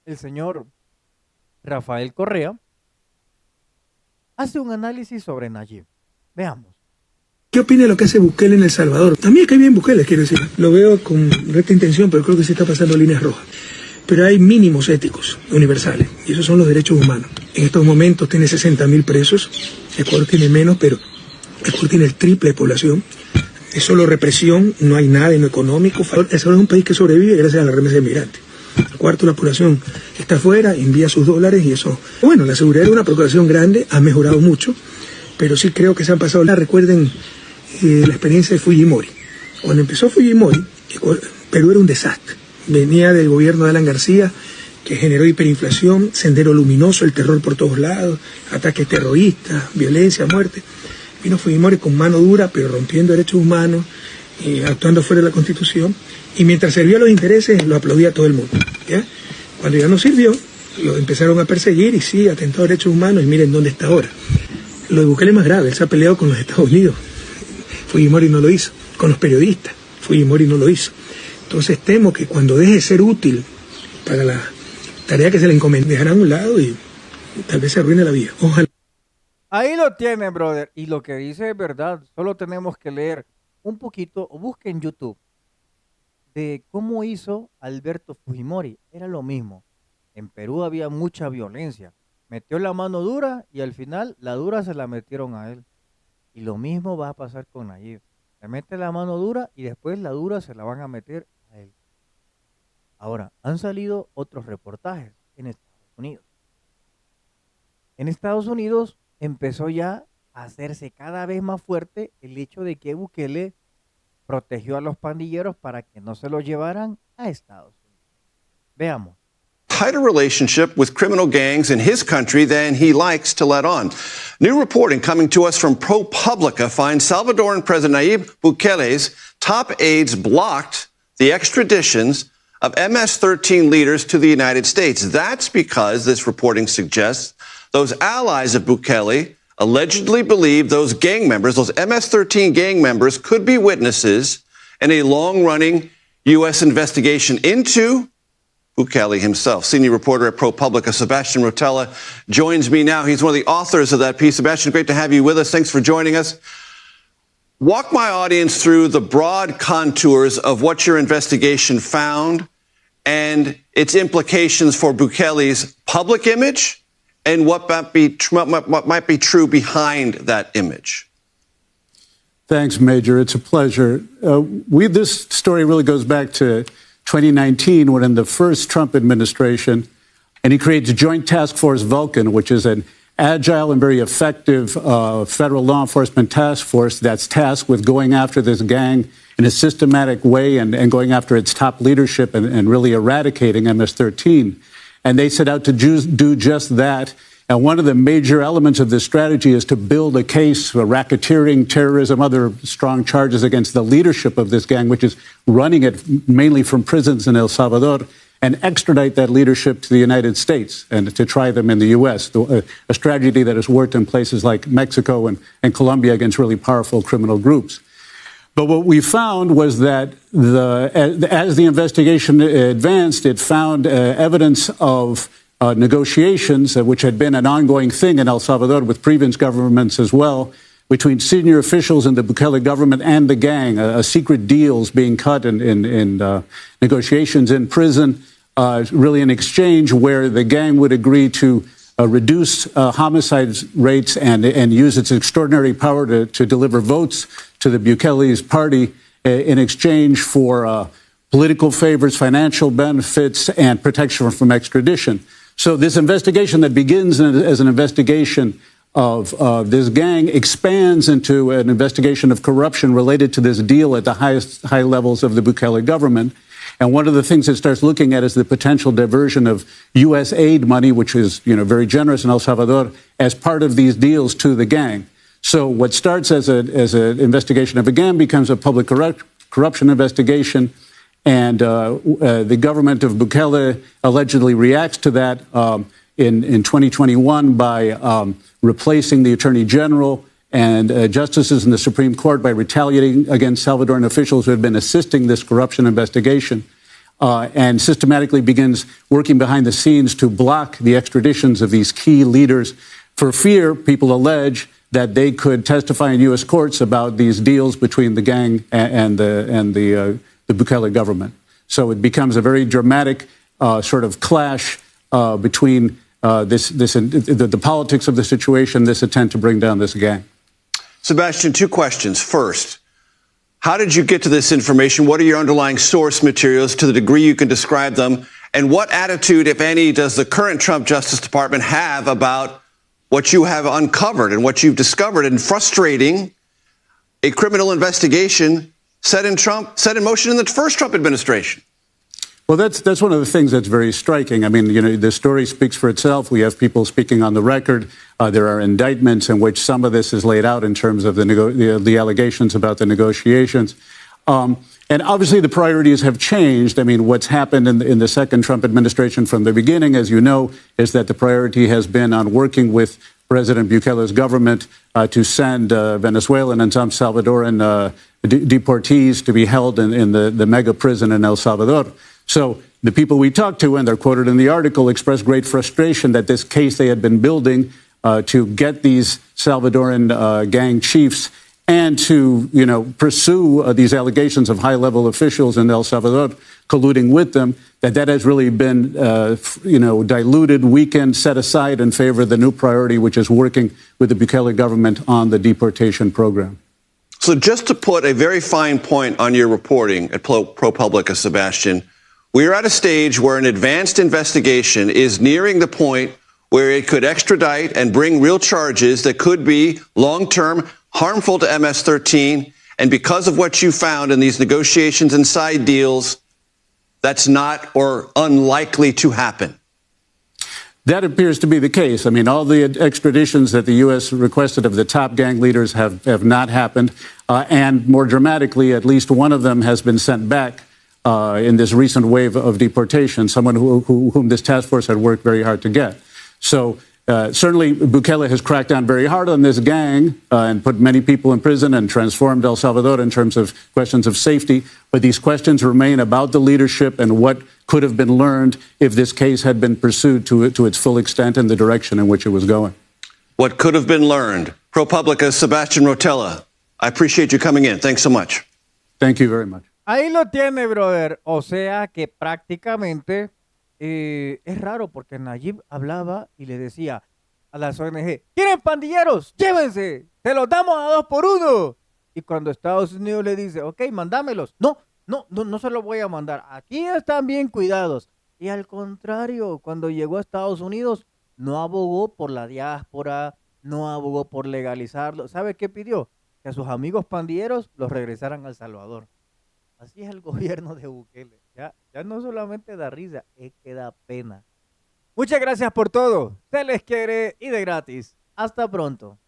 el señor Rafael Correa hace un análisis sobre Nayib. Veamos. ¿Qué opina de lo que hace Bukele en El Salvador? A mí me cae bien Bukele, quiero decir. Lo veo con recta intención, pero creo que se está pasando líneas rojas. Pero hay mínimos éticos universales, y esos son los derechos humanos. En estos momentos tiene 60.000 presos, Ecuador tiene menos, pero Ecuador tiene el triple de población. Es solo represión, no hay nada en lo económico. El Salvador es un país que sobrevive gracias a la remesa de migrantes. Un cuarto de la población está afuera, envía sus dólares y eso. Bueno, la seguridad de una procuración grande ha mejorado mucho, pero sí creo que se han pasado. Recuerden la experiencia de Fujimori. Cuando empezó Fujimori, Perú era un desastre. Venía del gobierno de Alan García, que generó hiperinflación, sendero luminoso, el terror por todos lados, ataques terroristas, violencia, muerte. Vino Fujimori con mano dura, pero rompiendo derechos humanos, actuando fuera de la Constitución, y mientras servía los intereses, lo aplaudía todo el mundo, ¿ya? Cuando ya no sirvió, lo empezaron a perseguir, y sí, atentó a derechos humanos, y miren dónde está ahora. Lo de Bukele es más grave, él se ha peleado con los Estados Unidos, Fujimori no lo hizo, con los periodistas, Fujimori no lo hizo. Entonces temo que cuando deje de ser útil para la tarea que se le encomendó, dejarán a un lado y tal vez se arruine la vida. Ojalá. Ahí lo tienen, brother. Y lo que dice es verdad. Solo tenemos que leer un poquito o busquen en YouTube de cómo hizo Alberto Fujimori. Era lo mismo. En Perú había mucha violencia. Metió la mano dura y al final la dura se la metieron a él. Y lo mismo va a pasar con Nayib. Le mete la mano dura y después la dura se la van a meter a él. Ahora, han salido otros reportajes en Estados Unidos. En Estados Unidos empezó ya a hacerse cada vez más fuerte el hecho de que Bukele protegió a los pandilleros para que no se los llevaran a Estados Unidos. Veamos. Tighter relationship with criminal gangs in his country than he likes to let on. New reporting coming to us from ProPublica finds Salvadoran President Nayib Bukele's top aides blocked the extraditions of MS-13 leaders to the United States. That's because, this reporting suggests, those allies of Bukele allegedly believe those gang members, those MS-13 gang members, could be witnesses in a long-running U.S. investigation into Bukele himself. Senior reporter at ProPublica, Sebastian Rotella, joins me now. He's one of the authors of that piece. Sebastian, great to have you with us. Thanks for joining us. Walk my audience through the broad contours of what your investigation found and its implications for Bukele's public image and what might be true behind that image. Thanks, Major. It's a pleasure. This story really goes back to 2019, when in the first Trump administration, and he creates Joint Task Force Vulcan, which is an agile and very effective federal law enforcement task force that's tasked with going after this gang in a systematic way and going after its top leadership and really eradicating MS-13. And they set out to do just that. And one of the major elements of this strategy is to build a case for racketeering, terrorism, other strong charges against the leadership of this gang, which is running it mainly from prisons in El Salvador, and extradite that leadership to the United States and to try them in the U.S., a strategy that has worked in places like Mexico and Colombia against really powerful criminal groups. But what we found was that as the investigation advanced, it found evidence of negotiations, which had been an ongoing thing in El Salvador with previous governments as well, between senior officials in the Bukele government and the gang, secret deals being cut in negotiations in prison, really in exchange where the gang would agree to reduce homicide rates and use its extraordinary power to deliver votes to the Bukele's party in exchange for political favors, financial benefits, and protection from extradition. So this investigation that begins as an investigation of this gang expands into an investigation of corruption related to this deal at the high levels of the Bukele government. And one of the things it starts looking at is the potential diversion of U.S. aid money, which is, very generous in El Salvador, as part of these deals to the gang. So what starts as an investigation of a gang becomes a public corruption investigation. And the government of Bukele allegedly reacts to that in 2021 by replacing the attorney general and justices in the Supreme Court by retaliating against Salvadoran officials who had been assisting this corruption investigation. and systematically begins working behind the scenes to block the extraditions of these key leaders for fear, people allege, that they could testify in U.S. courts about these deals between the gang and the Bukele government. So it becomes a very dramatic sort of clash between the politics of the situation, this attempt to bring down this gang. Sebastian, two questions. First, how did you get to this information? What are your underlying source materials to the degree you can describe them? And what attitude, if any, does the current Trump Justice Department have about what you have uncovered and what you've discovered in frustrating a criminal investigation set in motion in the first Trump administration? Well, that's one of the things that's very striking. I mean, the story speaks for itself. We have people speaking on the record. There are indictments in which some of this is laid out in terms of the allegations about the negotiations. And obviously the priorities have changed. I mean, what's happened in the second Trump administration from the beginning, as you know, is that the priority has been on working with President Bukele's government to send Venezuelan and some Salvadoran deportees to be held in the mega prison in El Salvador. So the people we talked to, and they're quoted in the article, expressed great frustration that this case they had been building to get these Salvadoran gang chiefs and to, pursue these allegations of high-level officials in El Salvador colluding with them, that has really been, diluted, weakened, set aside in favor of the new priority, which is working with the Bukele government on the deportation program. So just to put a very fine point on your reporting at ProPublica, Sebastian, we are at a stage where an advanced investigation is nearing the point where it could extradite and bring real charges that could be long-term harmful to MS-13. And because of what you found in these negotiations and side deals, that's not or unlikely to happen. That appears to be the case. I mean, all the extraditions that the U.S. requested of the top gang leaders have not happened. And more dramatically, at least one of them has been sent back in this recent wave of deportation, someone whom this task force had worked very hard to get. So certainly Bukele has cracked down very hard on this gang and put many people in prison and transformed El Salvador in terms of questions of safety. But these questions remain about the leadership and what could have been learned if this case had been pursued to its full extent in the direction in which it was going. What could have been learned? ProPublica's Sebastian Rotella, I appreciate you coming in. Thanks so much. Thank you very much. Ahí lo tiene, brother. O sea que prácticamente es raro porque Nayib hablaba y le decía a las ONG, ¿quieren pandilleros? Llévense, se los damos a 2 por 1. Y cuando Estados Unidos le dice, ok, mandámelos. No se los voy a mandar. Aquí están bien cuidados. Y al contrario, cuando llegó a Estados Unidos, no abogó por la diáspora, no abogó por legalizarlo. ¿Sabe qué pidió? Que a sus amigos pandilleros los regresaran a El Salvador. Así es el gobierno de Bukele. Ya no solamente da risa, es que da pena. Muchas gracias por todo. Se les quiere y de gratis. Hasta pronto.